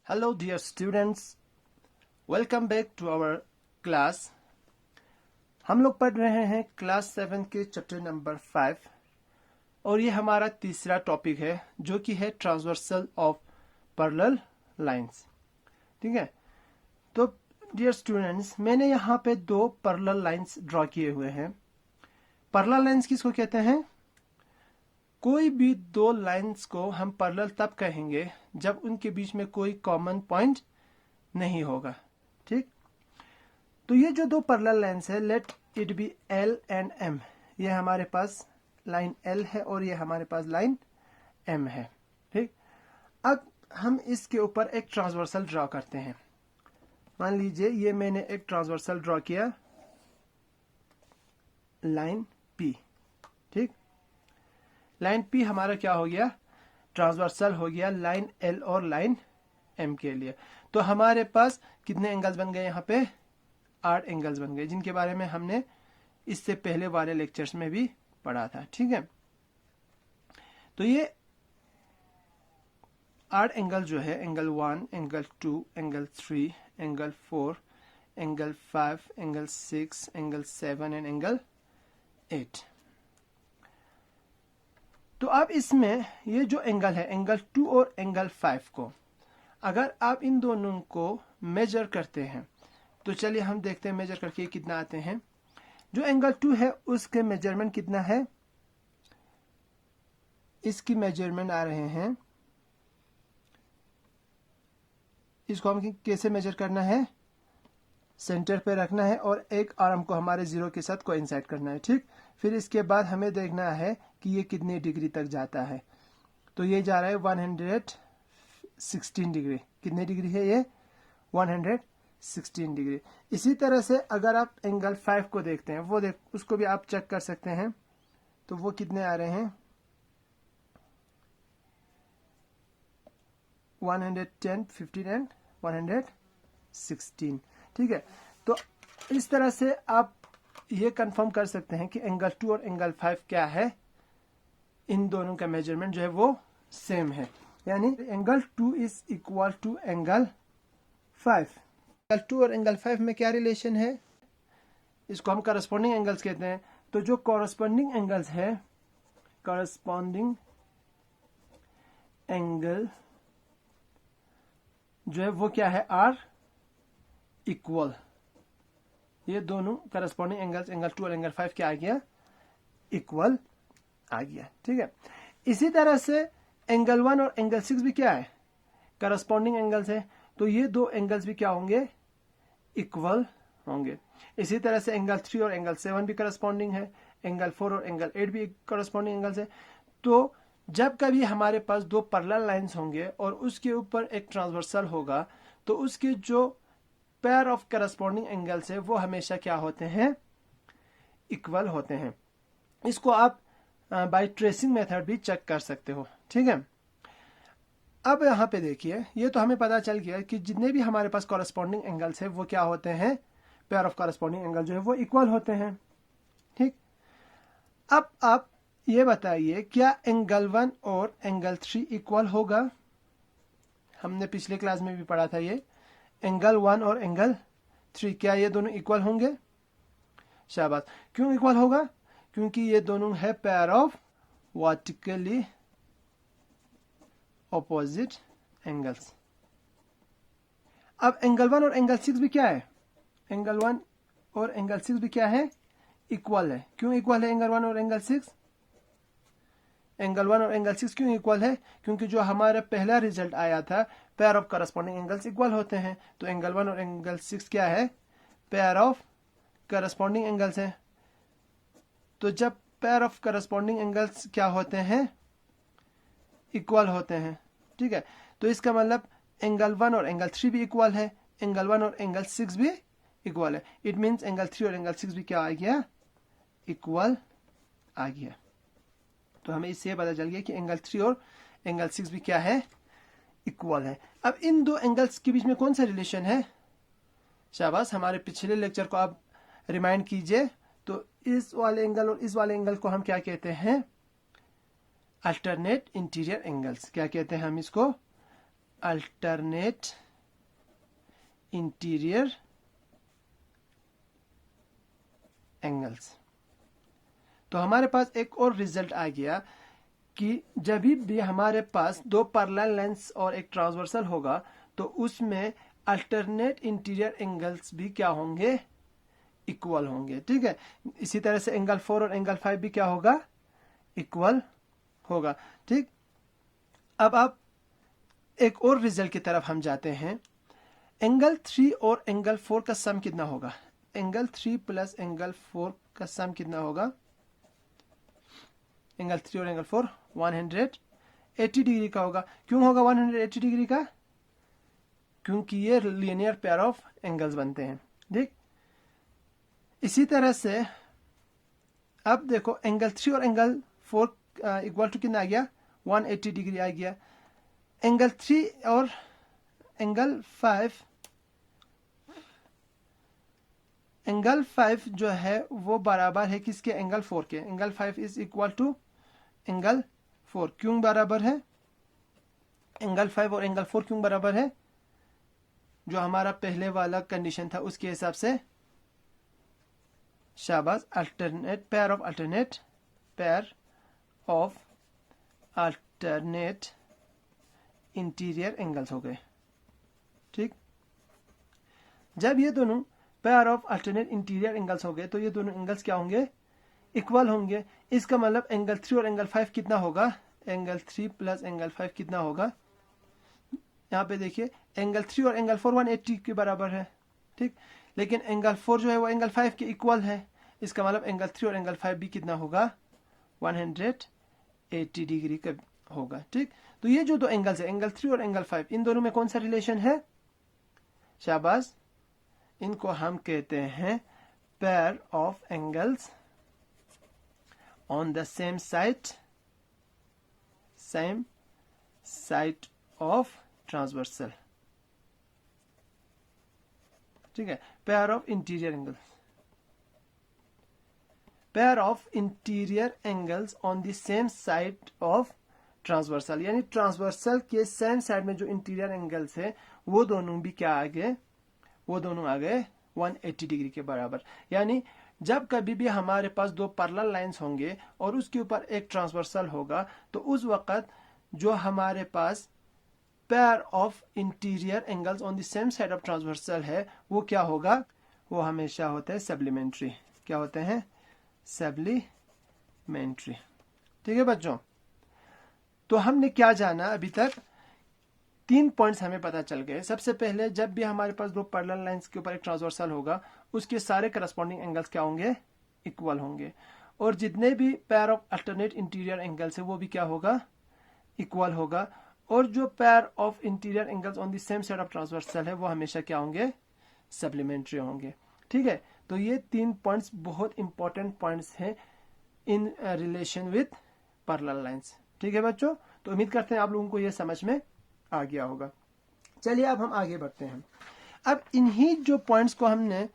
Hello dear students, welcome back to our class। हम लोग पढ़ रहे हैं क्लास 7 के चैप्टर नंबर 5 और ये हमारा तीसरा टॉपिक है जो कि है ट्रांसवर्सल ऑफ पैरेलल लाइंस। ठीक है, तो डियर स्टूडेंट्स, मैंने यहाँ पे दो पैरेलल लाइंस ड्रॉ किए हुए हैं। पैरेलल लाइंस किसको कहते हैं? कोई भी दो लाइंस को हम पैरेलल तब कहेंगे जब उनके बीच में कोई कॉमन पॉइंट नहीं होगा। ठीक, तो ये जो दो पैरेलल लाइंस है, let it be L and M. ये हमारे पास लाइन एल है और ये हमारे पास लाइन एम है। ठीक, अब हम इसके ऊपर एक ट्रांसवर्सल ड्रॉ करते हैं। मान लीजिए ये मैंने एक ट्रांसवर्सल ड्रॉ किया, लाइन पी। ठीक, लाइन पी हमारा क्या हो गया? ट्रांसवर्सल हो गया लाइन एल और लाइन एम के लिए। तो हमारे पास कितने एंगल्स बन गए? यहाँ पे 8 एंगल्स बन गए, जिनके बारे में हमने इससे पहले वाले लेक्चर्स में भी पढ़ा था। ठीक है, तो ये 8 एंगल जो है, angle 1, angle 2, angle 3, angle 4, angle 5, angle 6, angle 7 and angle 8। तो अब इसमें ये जो एंगल है, एंगल 2 और एंगल 5 को अगर आप इन दोनों को मेजर करते हैं तो चलिए हम देखते हैं मेजर करके कितना आते हैं। जो एंगल 2 है उसके मेजरमेंट कितना है? इसकी मेजरमेंट आ रहे हैं, इसको हम कैसे मेजर करना है? सेंटर पे रखना है और एक आर्म को हमारे जीरो के साथ कोइंसाइड करना है। ठीक, फिर इसके बाद हमें देखना है कि ये कितने डिग्री तक जाता है। तो ये जा रहा है 116 डिग्री। कितने डिग्री है ये? 116 डिग्री। इसी तरह से अगर आप एंगल 5 को देखते हैं, वो उसको भी आप चेक कर सकते हैं। तो वो कितने आ रहे हैं? 110, 15 एंड 116। ठीक है, तो इस तरह से आप ये कंफर्म कर सकते हैं कि एंगल 2 और एंगल 5 क्या है, इन दोनों का मेजरमेंट जो है वो सेम है। यानी angle 2 is equal to angle 5। Angle 2 और एंगल 5 में क्या रिलेशन है? इसको हम करस्पॉन्डिंग एंगल्स कहते हैं। तो जो कॉरस्पॉन्डिंग एंगल्स है, करस्पॉन्डिंग एंगल जो है वो क्या है? Are equal. ये दोनों करस्पॉन्डिंग एंगल्स, एंगल 2 और एंगल 5 क्या आ गया? इक्वल आ गया। ठीक है, इसी तरह से एंगल 1 और एंगल 6 भी क्या है? करस्पॉन्डिंग एंगल्स है। तो ये दो एंगल्स भी क्या होंगे? इक्वल होंगे। इसी तरह से एंगल 3 और एंगल 7 भी करस्पॉन्डिंग है, एंगल 4 और एंगल 8 भी करस्पॉन्डिंग एंगल्स है। तो जब कभी हमारे पास दो पैरेलल लाइंस होंगे और उसके ऊपर एक ट्रांसवर्सल होगा, तो उसके जो पेयर ऑफ करस्पॉन्डिंग एंगल्स है वो हमेशा क्या होते हैं? इक्वल होते हैं। इसको आप बाय ट्रेसिंग मेथड भी चेक कर सकते हो। ठीक है, अब यहाँ पे देखिए, ये तो हमें पता चल गया कि जितने भी हमारे पास कॉरस्पॉन्डिंग एंगल्स है वो क्या होते हैं? पेयर ऑफ कॉरस्पॉन्डिंग एंगल जो है वो इक्वल होते हैं। ठीक, अब आप ये बताइए, क्या एंगल 1 और एंगल 3 इक्वल होगा? हमने पिछले क्लास में भी पढ़ा था ये। एंगल 1 और एंगल 3 क्या ये दोनों इक्वल होंगे? शाबाश। क्यों इक्वल होगा? क्योंकि ये दोनों है pair of vertically opposite angles. अब एंगल 1 और एंगल 6 भी क्या है? एंगल 1 और एंगल 6 भी क्या है? इक्वल है। क्यों इक्वल है एंगल 1 और एंगल 6? एंगल 1 और एंगल 6 क्यों इक्वल है? क्योंकि जो हमारा पहला रिजल्ट आया था, pair of corresponding angles equal होते हैं। तो एंगल 1 और एंगल 6 क्या है? पेयर ऑफ करस्पॉन्डिंग एंगल्स है। तो जब पेयर ऑफ करस्पॉन्डिंग एंगल्स क्या होते हैं? इक्वल होते हैं। ठीक है, तो इसका मतलब एंगल 1 और एंगल 3 भी इक्वल है, एंगल 1 और एंगल 6 भी इक्वल है। इट मीन्स एंगल 3 और एंगल 6 भी क्या आ गया? इक्वल आ गया। तो हमें इससे पता चल गया कि एंगल 3 और एंगल 6 भी क्या है? इक्वल है। अब इन दो एंगल्स के बीच में कौन सा रिलेशन है? शाबाश, हमारे पिछले लेक्चर को आप रिमाइंड कीजिए। तो इस वाले एंगल और इस वाले एंगल को हम क्या कहते हैं? Alternate interior angles. क्या कहते हैं हम इसको? Alternate interior angles. तो हमारे पास एक और रिजल्ट आ गया कि जब भी हमारे पास दो पैरेलल लाइंस और एक ट्रांसवर्सल होगा तो उसमें अल्टरनेट इंटीरियर एंगल्स भी क्या होंगे, इक्वल होंगे। ठीक है, इसी तरह से एंगल 4 और एंगल 5 भी क्या होगा, इक्वल होगा। ठीक, अब आप एक और रिजल्ट की तरफ हम जाते हैं। एंगल 3 और एंगल 4 का सम कितना होगा, एंगल 3 प्लस एंगल 4 का सम कितना होगा, एंगल 3 और एंगल 4 180 डिग्री का होगा। क्यों होगा 180 डिग्री का, क्योंकि ये लीनियर पेयर ऑफ एंगल्स बनते हैं। ठीक, इसी तरह से अब देखो एंगल 3 और एंगल 4 इक्वल टू कितना आ गया, 180 डिग्री आ गया। एंगल 3 और एंगल 5 जो है वो बराबर है किसके, एंगल 4 के। Angle 5 is equal to angle 4। क्यों बराबर है, एंगल 5 और एंगल 4 क्यों बराबर है, जो हमारा पहले वाला कंडीशन था उसके हिसाब से। शाबाश, alternate pair of alternate interior angles हो गए। ठीक, जब ये दोनों pair of alternate interior angles हो गए तो ये दोनों एंगल्स क्या होंगे, इक्वल होंगे। इसका मतलब एंगल 3 और एंगल 5 कितना होगा, एंगल 3 प्लस एंगल 5 कितना होगा, यहाँ पे देखिए एंगल 3 और एंगल 4 180 के बराबर है। ठीक, लेकिन एंगल 4 जो है वो एंगल 5 के इक्वल है। इसका मतलब एंगल 3 और एंगल 5 भी कितना होगा, 180 डिग्री का होगा। ठीक, तो ये जो दो एंगल्स है एंगल 3 और एंगल 5, इन दोनों में कौन सा रिलेशन है, शाबाश, इनको हम कहते हैं pair of angles on the same side of transversal. ठीक है, pair of interior angles on the same side of transversal, यानी ट्रांसवर्सल के सेम साइड में जो इंटीरियर एंगल्स है वो दोनों भी क्या आ गए, वो दोनों आ गए 180 डिग्री के बराबर। यानी जब कभी भी हमारे पास दो पैरेलल लाइंस होंगे और उसके ऊपर एक ट्रांसवर्सल होगा तो उस वक्त जो हमारे पास pair of interior angles on the same side of transversal है वो क्या होगा, वो हमेशा होते हैं सप्लीमेंट्री। क्या होते हैं, सप्लीमेंट्री। ठीक है बच्चों, तो हमने क्या जाना अभी तक, 3 पॉइंट्स हमें पता चल गए। सबसे पहले जब भी हमारे पास दो पैरेलल लाइंस के ऊपर एक ट्रांसवर्सल होगा उसके सारे करस्पॉन्डिंग एंगल्स क्या होंगे, इक्वल होंगे। और जितने भी pair of alternate interior angles है वो भी क्या होगा, इक्वल होगा। और जो pair of interior angles on the same side of transversal है वो हमेशा क्या होंगे, सप्लीमेंट्री होंगे। ठीक है, तो ये 3 पॉइंट्स बहुत इंपॉर्टेंट पॉइंट्स हैं in relation with parallel lines. ठीक है बच्चों, तो उम्मीद करते हैं आप लोगों को ये समझ में आ गया होगा। चलिए अब हम आगे बढ़ते हैं। अब इन्हीं जो पॉइंट्स को हमने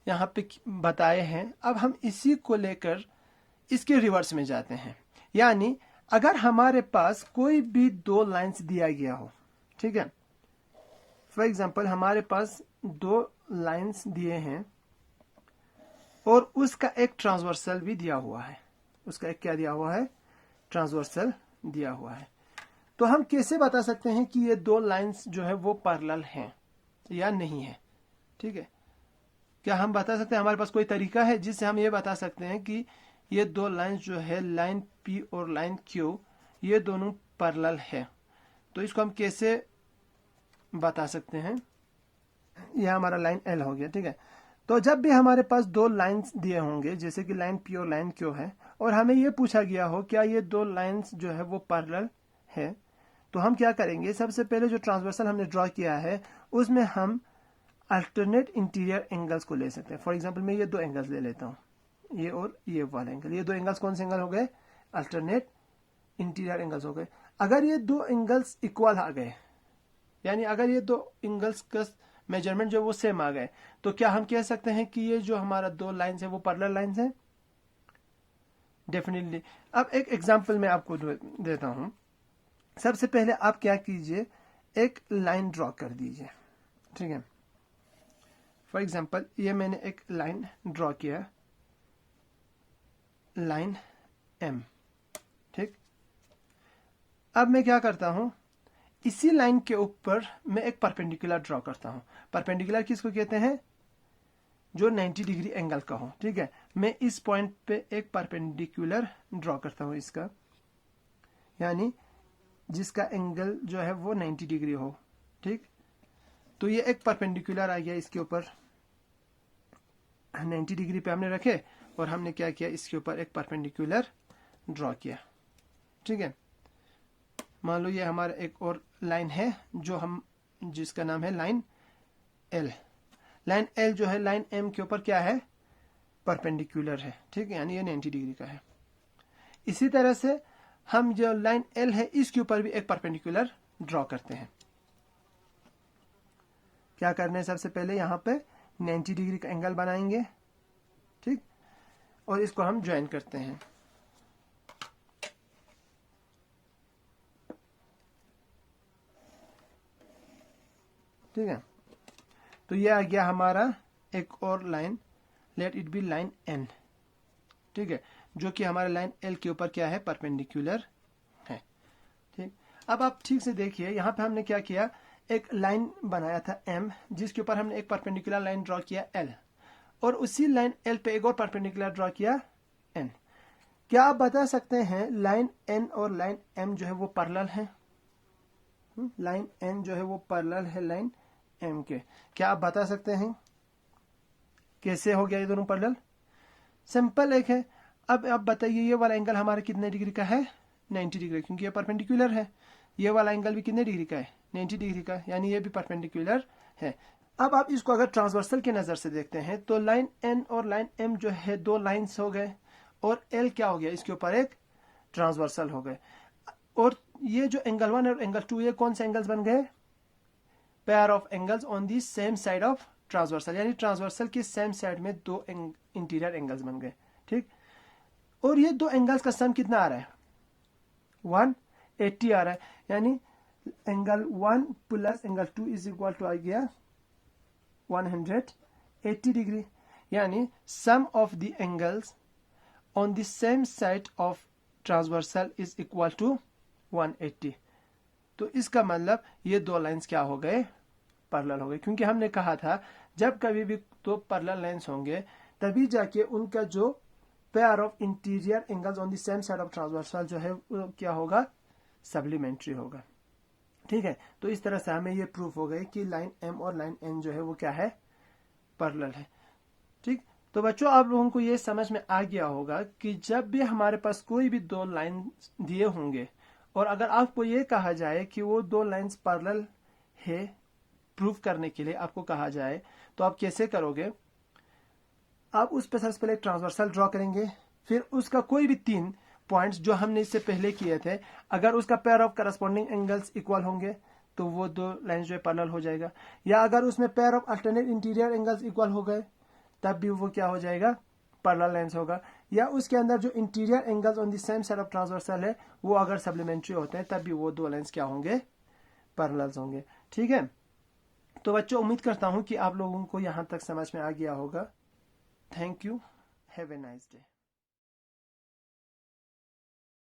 यहाँ पे बताए हैं, अब हम इसी को लेकर इसके रिवर्स में जाते हैं। यानी अगर हमारे पास कोई भी दो लाइंस दिया गया हो, ठीक है, फॉर एग्जांपल हमारे पास दो लाइंस दिए हैं और उसका एक ट्रांसवर्सल भी दिया हुआ है, उसका एक क्या दिया हुआ है, ट्रांसवर्सल दिया हुआ है। तो हम कैसे बता सकते हैं कि ये दो लाइंस जो है वो पैरेलल हैं या नहीं है। ठीक है, क्या हम बता सकते हैं, हमारे पास कोई तरीका है जिससे हम ये बता सकते हैं कि ये दो लाइंस जो है लाइन P और लाइन Q ये दोनों पैरेलल है। तो इसको हम कैसे बता सकते हैं, यह हमारा लाइन L हो गया। ठीक है, तो जब भी हमारे पास दो लाइंस दिए होंगे जैसे कि लाइन P और लाइन Q है और हमें ये पूछा गया हो क्या ये दो लाइंस जो है वो पैरेलल है, तो हम क्या करेंगे, सबसे पहले जो ट्रांसवर्सल हमने ड्रॉ किया है उसमें हम अल्टरनेट इंटीरियर एंगल्स को ले सकते हैं। फॉर एग्जांपल मैं ये दो एंगल्स ले लेता हूँ, ये और ये वाला एंगल। ये दो एंगल्स कौन से एंगल हो गए, अल्टरनेट इंटीरियर एंगल्स हो गए। अगर ये दो एंगल्स इक्वल आ गए, यानी अगर ये दो एंगल्स का मेजरमेंट जो वो सेम आ गए, तो क्या हम कह सकते हैं कि ये जो हमारा दो लाइंस है वो पैरेलल लाइंस है, डेफिनेटली। अब एक एग्जांपल मैं आपको देता हूं। सबसे पहले आप क्या कीजिए, एक लाइन ड्रॉ कर दीजिए, ठीक है। फॉर एग्जाम्पल ये मैंने एक लाइन ड्रॉ किया, लाइन एम, ठीक। अब मैं क्या करता हूं, इसी लाइन के ऊपर मैं एक परपेंडिकुलर ड्रॉ करता हूं। परपेंडिकुलर किसको कहते हैं, जो 90 डिग्री एंगल का हो, ठीक है। मैं इस पॉइंट पे एक परपेंडिकुलर ड्रॉ करता हूं इसका, यानी जिसका एंगल जो है वो 90 डिग्री हो, ठीक। तो ये एक परपेंडिकुलर आ गया, इसके ऊपर 90 डिग्री पे हमने रखे और हमने क्या किया, इसके ऊपर एक परपेंडिकुलर ड्रॉ किया, ठीक है। मान लो ये हमारा एक और लाइन है जो हम, जिसका नाम है लाइन एल। लाइन एल जो है लाइन एम के ऊपर क्या है, परपेंडिकुलर है, ठीक है, यानी ये 90 डिग्री का है। इसी तरह से हम जो लाइन एल है इसके ऊपर भी एक परपेंडिकुलर ड्रॉ करते हैं। क्या करना है, सबसे पहले यहाँ पे 90 डिग्री का एंगल बनाएंगे, ठीक, और इसको हम ज्वाइन करते हैं। ठीक है, तो ये आ गया हमारा एक और line, let it be line N, ठीक है, जो कि हमारे लाइन एल के ऊपर क्या है, परपेंडिकुलर है, ठीक। अब आप ठीक से देखिए, यहाँ पे हमने क्या किया, एक लाइन बनाया था एम, जिसके ऊपर हमने एक परपेंडिकुलर लाइन ड्रॉ किया एल, और उसी लाइन एल पे एक और परपेंडिकुलर ड्रॉ किया एन। क्या आप बता सकते हैं लाइन एन और लाइन एम जो है वो पैरेलल है? लाइन एन जो है वो पैरेलल है लाइन एम के। क्या आप बता सकते हैं कैसे हो गया ये दोनों पैरेलल? सिंपल एक है। अब आप बताइए ये वाला एंगल हमारा कितने डिग्री का है? 90 डिग्री, क्योंकि ये परपेंडिकुलर है। ये वाला एंगल भी कितने डिग्री का है? 90 डिग्री का, यानी ये भी परपेंडिकुलर है। अब आप इसको अगर ट्रांसवर्सल के नजर से देखते हैं तो लाइन एन और लाइन एम जो है दो लाइन्स हो गए, और एल क्या हो गया, इसके ऊपर एक ट्रांसवर्सल हो गए। और ये जो एंगल 1 और एंगल 2 ये कौन से एंगल्स बन गए? Pair of angles on the same side of transversal, यानी ट्रांसवर्सल की सेम साइड में दो इंटीरियर एंगल्स बन गए, ठीक। और ये दो एंगल्स का सम कितना आ रहा है? 180 आ रहा है, यानी angle 1 plus angle 2 is equal to आ गया 180 डिग्री, यानी sum of the angles on the same side of transversal is equal to 180। तो इसका मतलब ये दो लाइंस क्या हो गए? पैरेलल हो गए, क्योंकि हमने कहा था जब कभी भी दो पैरेलल लाइंस होंगे तभी जाके उनका जो pair of interior angles on the same side of transversal जो है वो क्या होगा? सप्लीमेंट्री होगा, ठीक है। तो इस तरह से हमें ये प्रूफ हो गए कि लाइन एम और लाइन एन जो है वो क्या है? पैरेलल है, ठीक। तो बच्चों आप लोगों को ये समझ में आ गया होगा कि जब भी हमारे पास कोई भी दो लाइन दिए होंगे और अगर आपको ये कहा जाए कि वो दो लाइंस पैरेलल है, प्रूफ करने के लिए आपको कहा जाए, तो आप कैसे करोगे? आप उस पर सबसे पहले ट्रांसवर्सल ड्रॉ करेंगे, फिर उसका कोई भी 3 पॉइंट्स जो हमने इससे पहले किए थे, अगर उसका pair of corresponding angles equal होंगे तो वो दो लाइंस जो है पैरेलल हो जाएगा, या अगर उसमें pair of alternate interior angles equal हो गए तब भी वो क्या हो जाएगा? पैरेलल लाइंस होगा, या उसके अंदर जो interior angles on the same side of transversal है वो अगर सप्लीमेंट्री होते हैं तब भी वो दो लाइंस क्या होंगे? पैरेलल्स होंगे, ठीक है। तो बच्चों उम्मीद करता हूं कि आप लोगों को यहां तक समझ में आ गया होगा। Thank you, have a nice day.